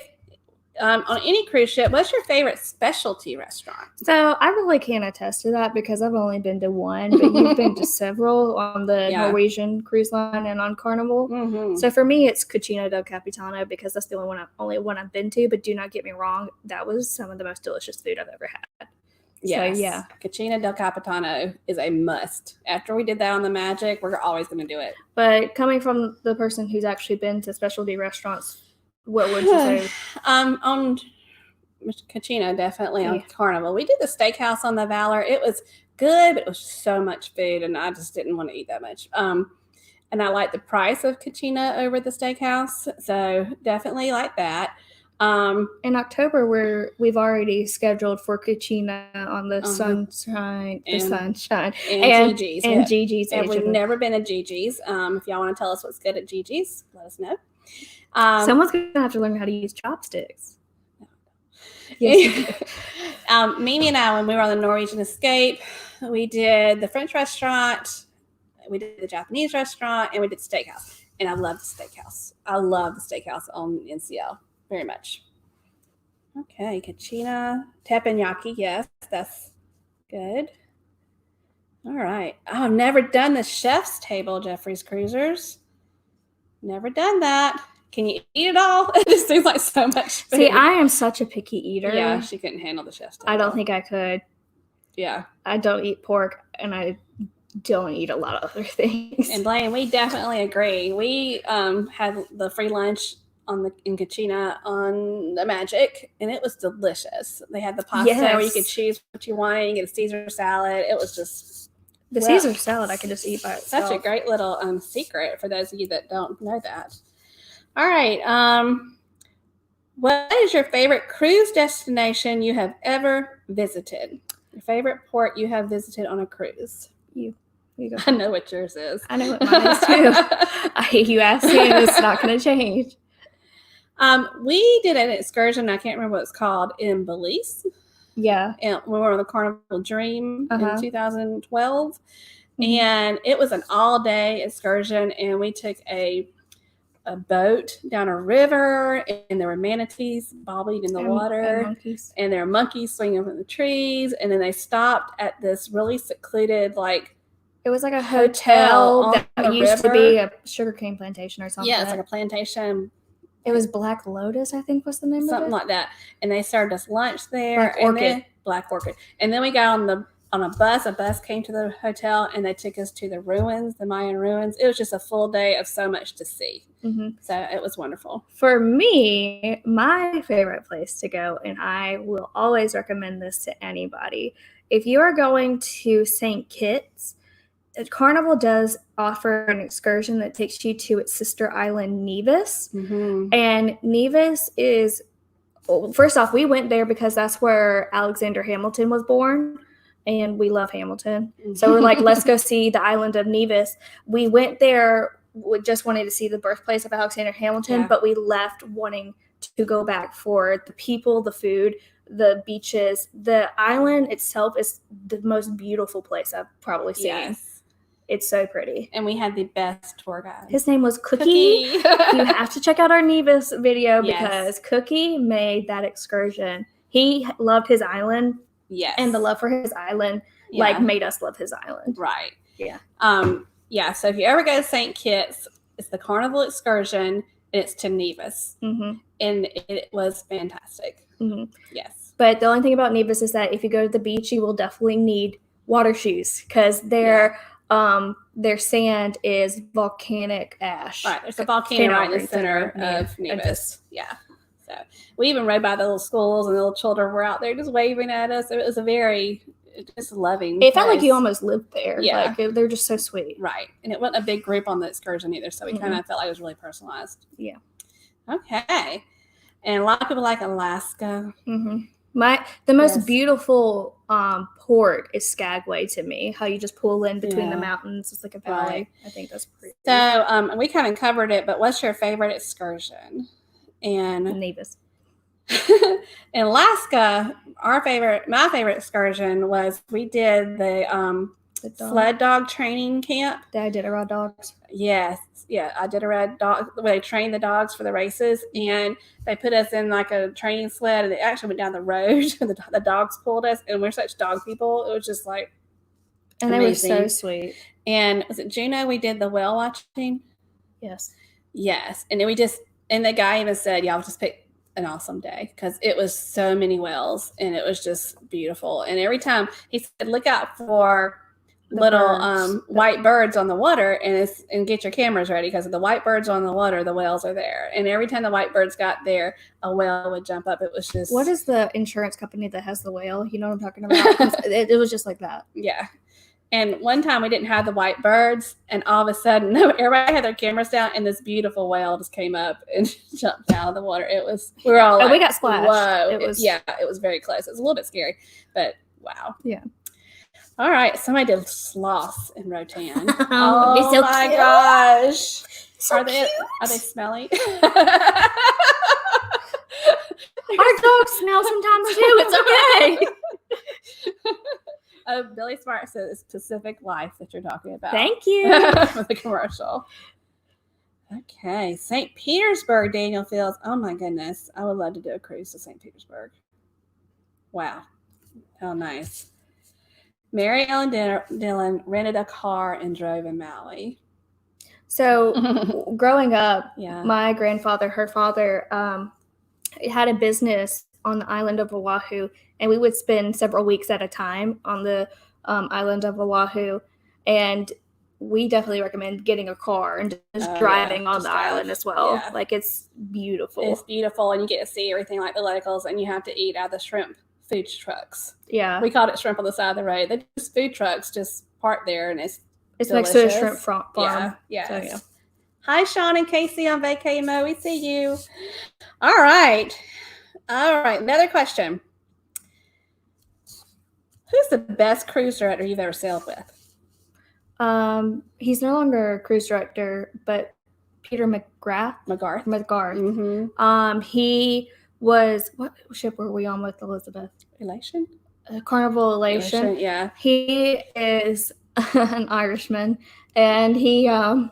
on any cruise ship, what's your favorite specialty restaurant? So I really can't attest to that because I've only been to one, but you've been to several on the Norwegian cruise line and on Carnival. Mm-hmm. So for me, it's Cucina del Capitano because that's the only one I've been to. But do not get me wrong, that was some of the most delicious food I've ever had. Yes. So, yeah. Cucina del Capitano is a must. After we did that on the Magic, we're always going to do it. But coming from the person who's actually been to specialty restaurants, what would you say? On Cucina, definitely on Carnival. We did the steakhouse on the Valor. It was good, but it was so much food, and I just didn't want to eat that much. And I like the price of Cucina over the steakhouse, so definitely like that. In October, we've already scheduled for Cucina on the Sunshine, and Gigi's. And Gigi's. And we've never been to Gigi's. If y'all want to tell us what's good at Gigi's, let us know. Someone's going to have to learn how to use chopsticks. Yes. Mimi and I, when we were on the Norwegian Escape, we did the French restaurant, we did the Japanese restaurant, and we did the steakhouse. And I love the steakhouse. I love the steakhouse on NCL very much. Okay, Cucina, teppanyaki, yes, that's good. All right. Oh, I've never done the chef's table, Jeffrey's Cruisers. Never done that. Can you eat it all? It just seems like so much food. See, I am such a picky eater. Yeah, she couldn't handle the chef's table. I don't think I could. Yeah. I don't eat pork, and I don't eat a lot of other things. And Blaine, we definitely agree. We had the free lunch in Cucina on the Magic, and it was delicious. They had the pasta where you could choose what you wanted. You get a Caesar salad. It was just the Caesar salad I could just eat by itself. Such a great little secret for those of you that don't know that. All right. What is your favorite cruise destination you have ever visited? Your favorite port you have visited on a cruise? You go. I know what yours is. I know what mine is too. You asked me, and it's not going to change. We did an excursion. I can't remember what it's called in Belize. Yeah. And we were on the Carnival Dream in 2012, and it was an all-day excursion. And we took a boat down a river, and there were manatees bobbing in the water, and there were monkeys swinging from the trees. And then they stopped at this really secluded, it was like a hotel that used to be a sugarcane plantation or something. Yeah, it's like a plantation. It was Black Lotus, I think was the name of it. Something like that. And they served us lunch there. Black Orchid. And then we got on a bus. A bus came to the hotel, and they took us to the ruins, the Mayan ruins. It was just a full day of so much to see. Mm-hmm. So it was wonderful. For me, my favorite place to go, and I will always recommend this to anybody, if you are going to St. Kitts, Carnival does offer an excursion that takes you to its sister island, Nevis. Mm-hmm. And Nevis is, first off, we went there because that's where Alexander Hamilton was born. And we love Hamilton. Mm-hmm. So we're like, let's go see the island of Nevis. We went there, we just wanted to see the birthplace of Alexander Hamilton, but we left wanting to go back for the people, the food, the beaches. The island itself is the most beautiful place I've probably seen. Yes. It's so pretty. And we had the best tour guide. His name was Cookie. You have to check out our Nevis video because Cookie made that excursion. He loved his island. Yes. And the love for his island made us love his island. Right. Yeah. So if you ever go to St. Kitts, it's the Carnival excursion, and it's to Nevis. Mm-hmm. And it was fantastic. Mm-hmm. Yes. But the only thing about Nevis is that if you go to the beach, you will definitely need water shoes because their sand is volcanic ash. Right. There's a volcano right in the center of Nevis. Yeah. So we even rode by the little schools, and the little children were out there just waving at us. It was a very just loving It felt like you almost lived there. Yeah. They're just so sweet. Right. And it wasn't a big group on the excursion either, so we kind of felt like it was really personalized. Yeah. Okay. And a lot of people like Alaska. Mm-hmm. The most beautiful port is Skagway to me. How you just pull in between the mountains. It's like a valley. Right. I think that's pretty. So we kind of covered it, but what's your favorite excursion? And Nevis. In Alaska, my favorite excursion was we did the sled dog training camp. Did Iditarod dogs? Yes. Yeah, Iditarod dog, where they train the dogs for the races, and they put us in like a training sled, and they actually went down the road. The dogs pulled us, and we're such dog people. It was just like amazing. They were so sweet. And was it Juneau? We did the whale watching. Yes. And then and the guy even said, "Y'all just pick an awesome day because it was so many whales and it was just beautiful. And every time he said, look out for little white birds on the water and get your cameras ready because the white birds on the water, the whales are there. And every time the white birds got there, a whale would jump up. It was just... What is the insurance company that has the whale? You know what I'm talking about? it was just like that. Yeah. And one time we didn't have the white birds, and all of a sudden, everybody had their cameras down, and this beautiful whale just came up and jumped out of the water. We were all like, we got splashed. Whoa. It was very close. It was a little bit scary, but wow. Yeah. All right. Somebody did sloths in Rotan. Oh so my cute. gosh. So are they smelly? Our dogs smell sometimes too. It's okay. Billy Smart says it's Pacific Life that you're talking about. Thank you. For the commercial. Okay. St. Petersburg, Daniel Fields. Oh my goodness. I would love to do a cruise to St. Petersburg. Wow. How nice. Mary Ellen Dillon rented a car and drove in Maui. So growing up, yeah, my grandfather, her father, had a business on the island of Oahu, and we would spend several weeks at a time on the island of Oahu, and we definitely recommend getting a car and just driving on the island as well. Yeah. Like, it's beautiful. It's beautiful, and you get to see everything like the locals, and you have to eat out of the shrimp food trucks. Yeah. We called it shrimp on the side of the road. They're just food trucks just parked there, and it's delicious. Next to a shrimp farm. Yeah. Yes. So, yeah. Hi, Sean and Casey on Vacay Mo. We see you. All right. Another question. Who's the best cruise director you've ever sailed with? He's no longer a cruise director, but Peter McGrath. Mm-hmm. He was, what ship were we on with Elizabeth? Elation? Carnival Elation. Yeah. He is an Irishman, and he was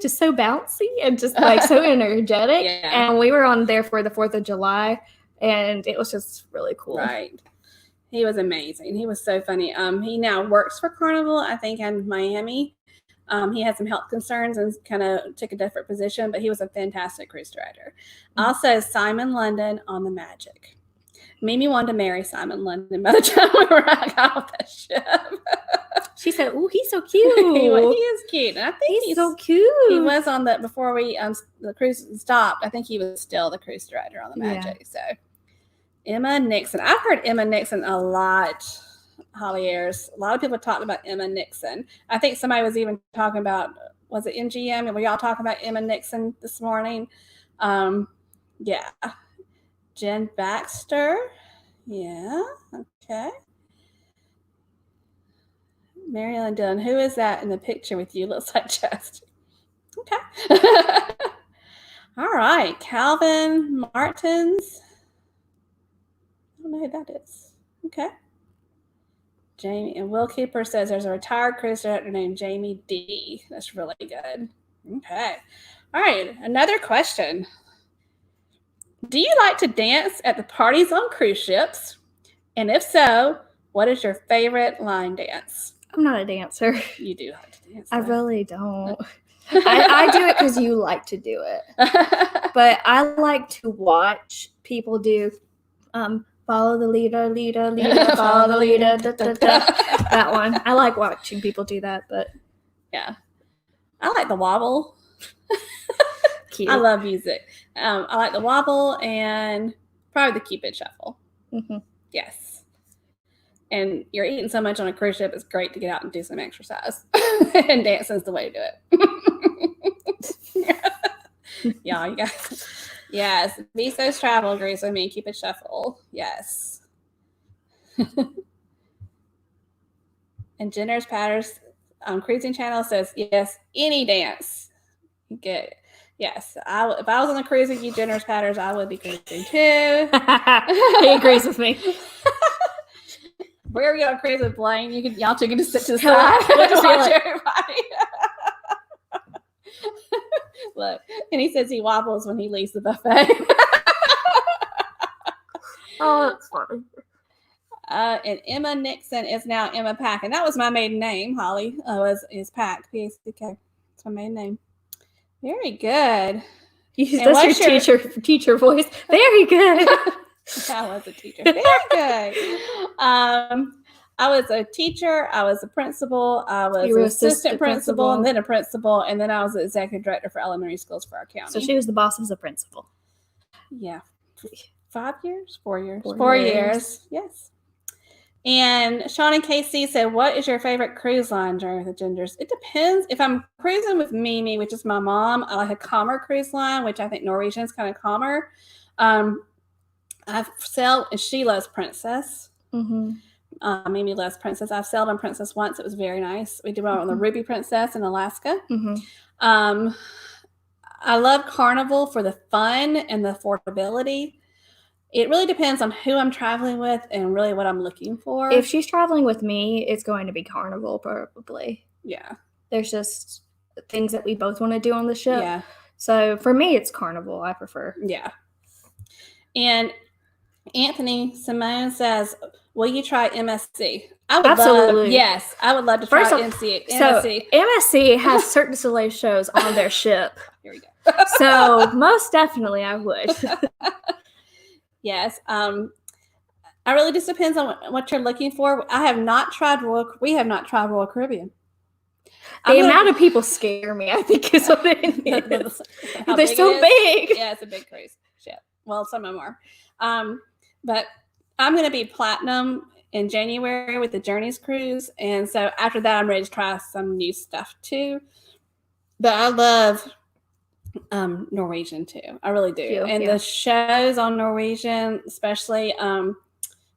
just so bouncy and just like so energetic. Yeah. And we were on there for the 4th of July, and it was just really cool. Right. He was amazing. He was so funny. He now works for Carnival, I think, in Miami. He had some health concerns and kind of took a different position, but he was a fantastic cruise director. Mm-hmm. Also, Simon London on the Magic. Mimi wanted to marry Simon London by the time we were got off that ship. She said, "Oh, he's so cute. He is cute." And I think he's so cute. He was on the before we the cruise stopped. I think he was still the cruise director on the Magic. Yeah. So Emma Nixon. I've heard Emma Nixon a lot. Holly Ayers. A lot of people talked about Emma Nixon. I think somebody was even talking about, was it MGM? And were y'all talking about Emma Nixon this morning? Yeah. Jen Baxter. Yeah. Okay. Mary Ellen Dillon. Who is that in the picture with you? Looks like Chastity. Okay. All right. Calvin Martins. I don't know who that is. Okay. Jamie and Will Cooper says there's a retired cruise director named Jamie D. That's really good. Okay. All right. Another question. Do you like to dance at the parties on cruise ships? And if so, what is your favorite line dance? I'm not a dancer. You do like to dance. I really don't. I do it because you like to do it. But I like to watch people do follow the leader, follow the leader, da, da, da. That one. I like watching people do that, but yeah. I like the wobble. Cute. I love music. I like the wobble and probably the Cupid shuffle. Mm-hmm. Yes. And you're eating so much on a cruise ship, it's great to get out and do some exercise. And dancing's the way to do it. Yeah, you guys. Yes. Visos Travel agrees with me. Cupid shuffle. Yes. And Jenner's Patters Cruising Channel says, yes, any dance. Good. Yes. If I was on the cruise with you, Jenner's Patters, I would be cruising too. He agrees with me. Where are you on a cruise with Blaine? Y'all two can just sit to the side and watch everybody. Look, and he says he wobbles when he leaves the buffet. Oh, that's funny. And Emma Nixon is now Emma Pack, and that was my maiden name. Holly is Pack. P-A-C-K. That's my maiden name. Very good. That's your teacher voice. Very good. I was a teacher. Very good. I was a teacher. I was a principal. I was an assistant principal, and then a principal, and then I was the executive director for elementary schools for our county. So she was the boss as a principal. Yeah. 5 years? 4 years? 4 years. Yes. And Sean and Casey said, what is your favorite cruise line during the genders? It depends. If I'm cruising with Mimi, which is my mom, I like a calmer cruise line, which I think Norwegian is kind of calmer. I've sailed, and she loves Princess. Mm-hmm. Mimi loves Princess. I've sailed on Princess once. It was very nice. We did one on the Ruby Princess in Alaska. Mm-hmm. I love Carnival for the fun and the affordability. It really depends on who I'm traveling with and really what I'm looking for. If she's traveling with me, it's going to be Carnival probably. Yeah. There's just things that we both want to do on the ship. Yeah. So for me, it's Carnival. I prefer. Yeah. And Anthony Simone says, will you try MSC? I would Absolutely. Yes, I would love to try MSC. So MSC has Cirque du Soleil shows on their ship. Here we go. So most definitely I would. Yes. It really just depends on what you're looking for. We have not tried Royal Caribbean. The amount of people scare me, I think, is what it is. They're so big. Yeah, it's a big cruise ship. Well, some of them are. But I'm going to be platinum in January with the Journeys cruise. And so after that, I'm ready to try some new stuff too. But I love Norwegian too. I really do. The shows on Norwegian, especially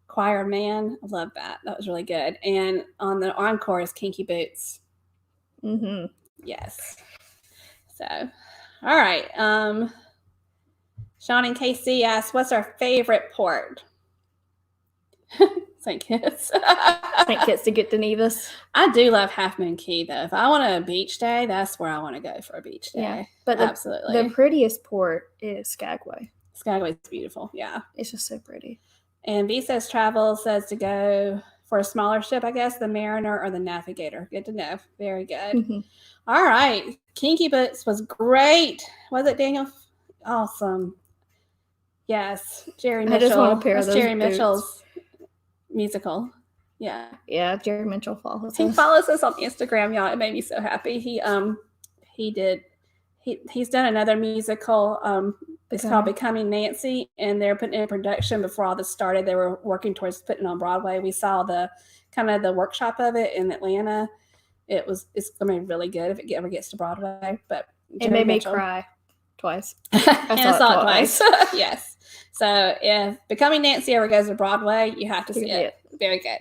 Choir Man, I love that. That was really good. And on the encore is Kinky Boots. Mm-hmm. Yes. So, all right. Sean and Casey asked, what's our favorite port? St. Kitts. St. Kitts to get to Nevis. I do love Half Moon Cay, though. If I want a beach day, that's where I want to go for a beach day. Yeah, but absolutely. The prettiest port is Skagway. Skagway's beautiful, yeah. It's just so pretty. And B Says Travel says to go for a smaller ship, I guess, the Mariner or the Navigator. Good to know. Very good. Mm-hmm. All right. Kinky Boots was great. Was it, Daniel? Awesome. Yes. Jerry Mitchell. I just want a pair of those Jerry boots. Mitchell's musical. Yeah. Yeah, Jerry Mitchell follows us. He follows us on Instagram, y'all. It made me so happy. He's done another musical. It's called Becoming Nancy, and they're putting it in production before all this started. They were working towards putting it on Broadway. We saw the workshop of it in Atlanta. It's gonna be really good if it ever gets to Broadway. But it made me cry twice. I saw it twice. Yes. So if Becoming Nancy ever goes to Broadway, you have to see it. Very good.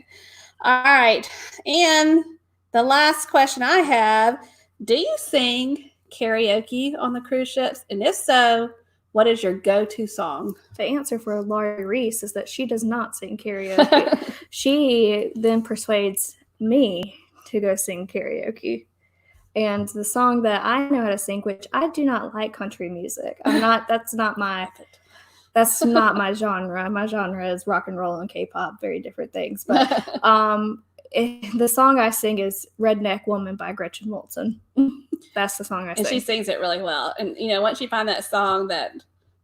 All right. And the last question I have, do you sing karaoke on the cruise ships? And if so, what is your go-to song? The answer for Laurie Reese is that she does not sing karaoke. She then persuades me to go sing karaoke. And the song that I know how to sing, which I do not like country music. That's not my genre. My genre is rock and roll and K-pop, very different things. But the song I sing is Redneck Woman by Gretchen Wilson. That's the song I sing. And she sings it really well. And, once you find that song that,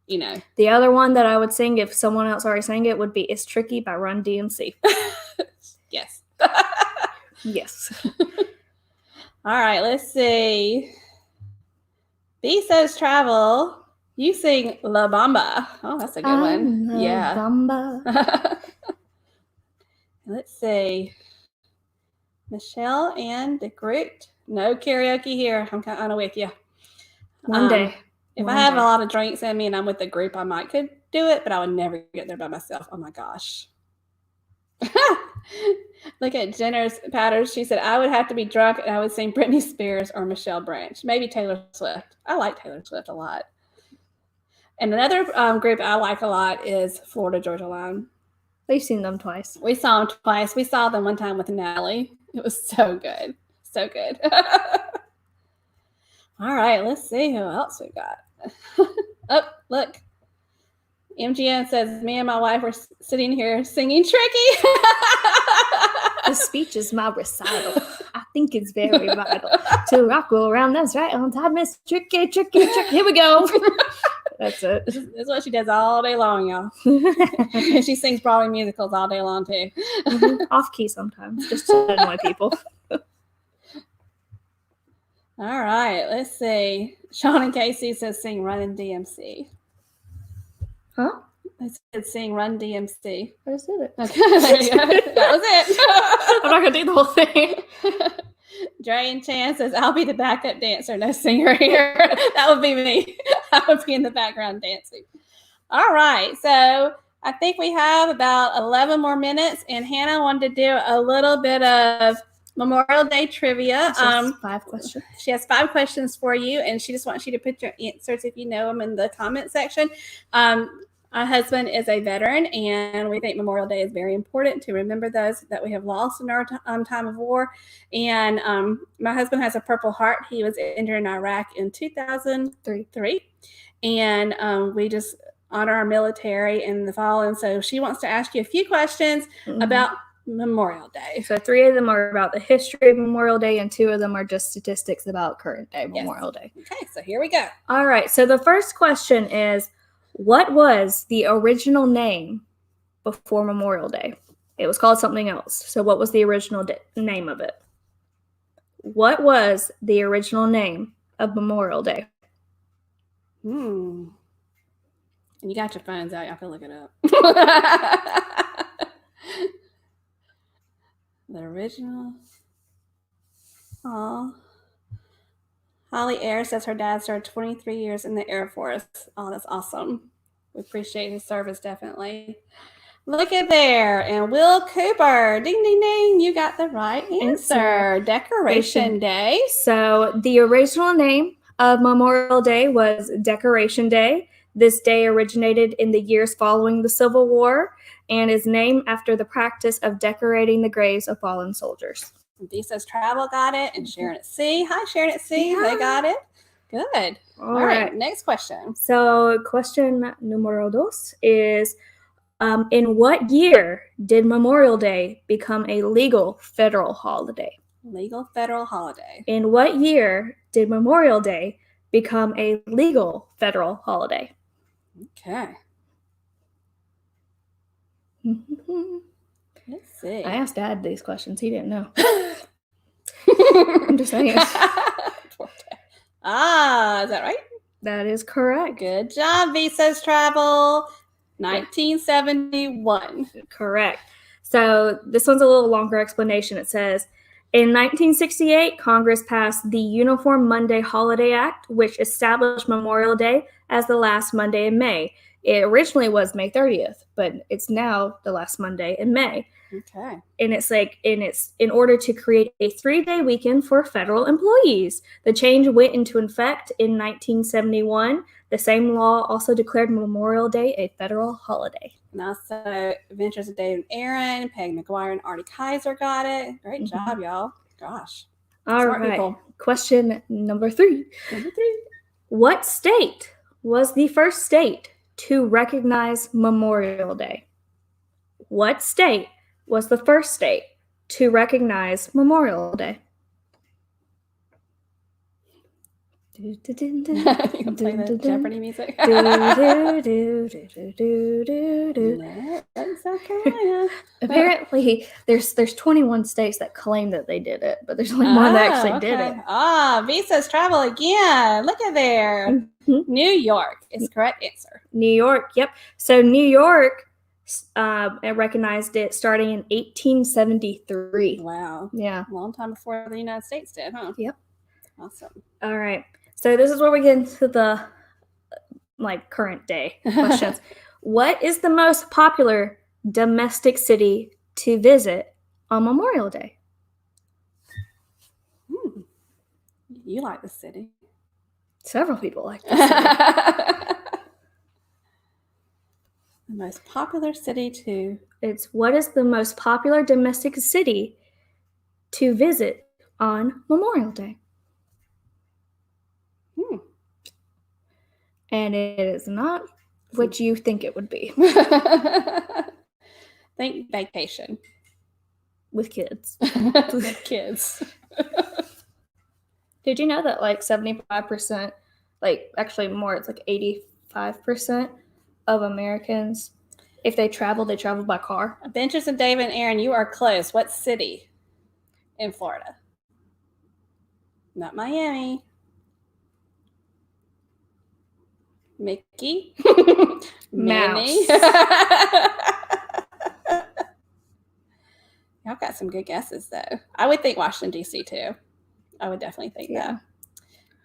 The other one that I would sing if someone else already sang it would be It's Tricky by Run DMC. Yes. Yes. All right, let's see. B Says Travel. You sing La Bamba. Oh, that's a good one. Yeah. Bamba. Let's see. Michelle and the Groot. No karaoke here. I'm kind of with you. One day. If I have a lot of drinks in me and I'm with the group, I could do it, but I would never get there by myself. Oh my gosh. Look at Jenner's Patters. She said, I would have to be drunk and I would sing Britney Spears or Michelle Branch. Maybe Taylor Swift. I like Taylor Swift a lot. And another group I like a lot is Florida Georgia Line. We've seen them twice. We saw them twice. We saw them one time with Natalie. It was so good. So good. All right, let's see who else we got. Oh, look. MGN says, me and my wife are sitting here singing Tricky. The speech is my recital. I think it's very vital to rock roll around. That's right. On time, Miss Tricky. Here we go. That's it. That's what she does all day long, y'all. She sings Broadway musicals all day long, too. Off key sometimes, just to annoy people. All right, let's see. Sean and Casey says sing Run DMC. Huh? They said sing Run DMC. I just did it. Okay, there you go. That was it. I'm not going to do the whole thing. Dre and Chan says, I'll be the backup dancer, no singer here. That would be me. I would be in the background dancing. All right, so I think we have about 11 more minutes, and Hannah wanted to do a little bit of Memorial Day trivia. 5 questions. She has 5 questions for you, and she just wants you to put your answers, if you know them, in the comment section. My husband is a veteran, and we think Memorial Day is very important to remember those that we have lost in our time of war. And my husband has a Purple Heart. He was injured in Iraq in 2003. And we just honor our military and the fallen. So she wants to ask you a few questions about Memorial Day. So 3 of them are about the history of Memorial Day, and 2 of them are just statistics about current day Memorial Day. Okay, so here we go. All right, so the first question is, what was the original name before Memorial Day? It was called something else. So what was the original name of it? What was the original name of Memorial Day? And you got your phones out. Y'all can look it up. The original. Oh. Holly Air says her dad served 23 years in the Air Force. Oh, that's awesome. We appreciate his service, definitely. Look at there. And Will Cooper. Ding, ding, ding. You got the right answer. Decoration Day. So the original name of Memorial Day was Decoration Day. This day originated in the years following the Civil War and is named after the practice of decorating the graves of fallen soldiers. D says Travel got it, and Sharon at Sea. Hi, Sharon at Sea. Yeah. They got it. Good. All right. Next question. So question numero 2 is, in what year did Memorial Day become a legal federal holiday? Legal federal holiday. In what year did Memorial Day become a legal federal holiday? Okay. Let's see. I asked Dad these questions. He didn't know. I'm just saying. Is that right? That is correct. Good job, Visas Travel. 1971. Correct. So this one's a little longer explanation. It says, in 1968, Congress passed the Uniform Monday Holiday Act, which established Memorial Day as the last Monday in May. It originally was May 30th, but it's now the last Monday in May. Okay. And it's in order to create a 3-day weekend for federal employees. The change went into effect in 1971. The same law also declared Memorial Day a federal holiday. And also, Adventures of Dave and Aaron, Peg McGuire, and Artie Kaiser got it. Great job, y'all. Gosh. All right. People. Question number 3. What state was the first state to recognize Memorial Day? What state was the first state to recognize Memorial Day? You can play the Jeopardy music. South Carolina. Apparently, there's 21 states that claim that they did it, but there's only one that actually did it. Visas Travel again. Look at there. Mm-hmm. New York is correct answer. New York, yep. So New York recognized it starting in 1873. Wow. Yeah. A long time before the United States did, huh? Yep. Awesome. All right. So this is where we get into the current day questions. What is the most popular domestic city to visit on Memorial Day? You like the city. Several people like the city. The most popular city to... What is the most popular domestic city to visit on Memorial Day? And it is not what you think it would be. Think vacation. With kids. With kids. Did you know that like 75%, like actually more, it's like 85% of Americans, if they travel by car? Adventures of David and Aaron, you are close. What city in Florida? Not Miami. Mickey? Minnie? Y'all got some good guesses, though. I would think Washington, D.C., too. I would definitely think that.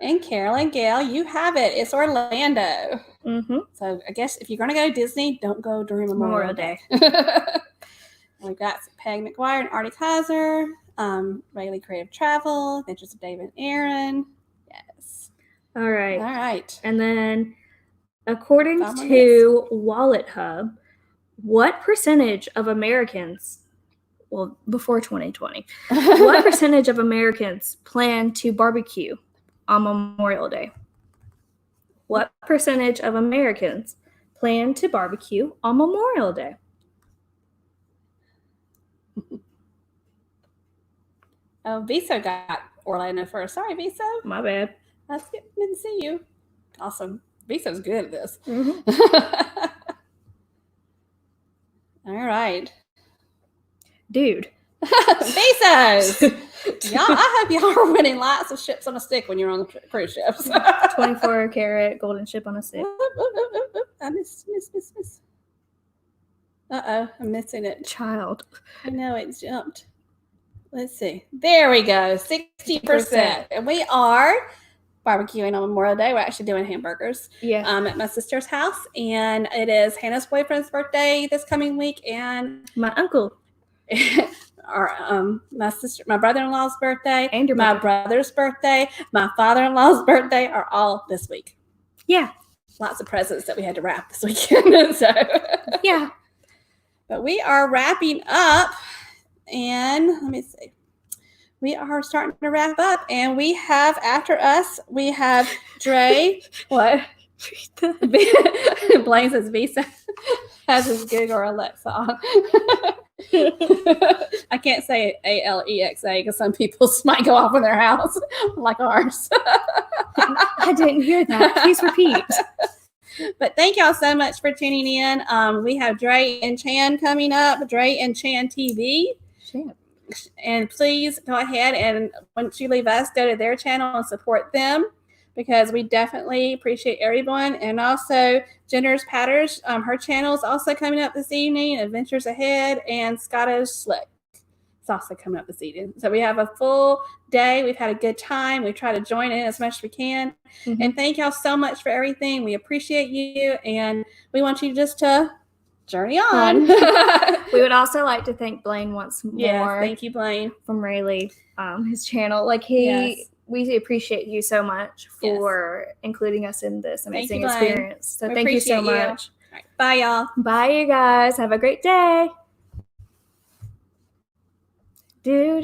And Carolyn, Gail, you have it. It's Orlando. Mm-hmm. So I guess if you're going to go to Disney, don't go during Memorial Day. We've got Peg McGuire and Artie Kaiser, Rayleigh Creative Travel, Adventures of David and Aaron. Yes. All right. All right. And then according to Wallet Hub, what percentage of Americans, well, before 2020, what percentage of Americans plan to barbecue on Memorial Day? What percentage of Americans plan to barbecue on Memorial Day? Oh, Viso got Orlando first. Sorry, Viso. My bad. That's good. Didn't see you. Awesome. Viso's good at this. Mm-hmm. All right. Dude. Visos! Y'all, I hope y'all are winning lots of ships on a stick when you're on the cruise ships. 24-karat golden ship on a stick. I miss. Uh-oh, I'm missing it. Child. I know, it jumped. Let's see. There we go, 60%. And we are barbecuing on Memorial Day. We're actually doing hamburgers at my sister's house. And it is Hannah's boyfriend's birthday this coming week. And my uncle. My brother-in-law's birthday, and my brother's birthday, my father-in-law's birthday are all this week. Yeah. Lots of presents that we had to wrap this weekend. So yeah. But we are wrapping up, and let me see. We are starting to wrap up, and we have after us, we have Dre. What? Blaine says Visa has his Google or Alexa on. I can't say Alexa because some people might go off in their house like ours. I didn't hear that. Please repeat. But thank y'all so much for tuning in. We have Dre and Chan coming up, Dre and Chan TV. Sure. And please go ahead and once you leave us, go to their channel and support them because we definitely appreciate everyone. And also Jenner's Patters, her channel is also coming up this evening, Adventures Ahead, and Scotto's Slick. It's also coming up this evening. So we have a full day. We've had a good time. We try to join in as much as we can. Mm-hmm. And thank y'all so much for everything. We appreciate you. And we want you just to journey on. We would also like to thank Blaine once more. Yeah, thank you, Blaine. From Rayleigh, his channel. Like we appreciate you so much for including us in this amazing experience. So thank you so much. All right, bye, y'all. Bye, you guys. Have a great day. Do.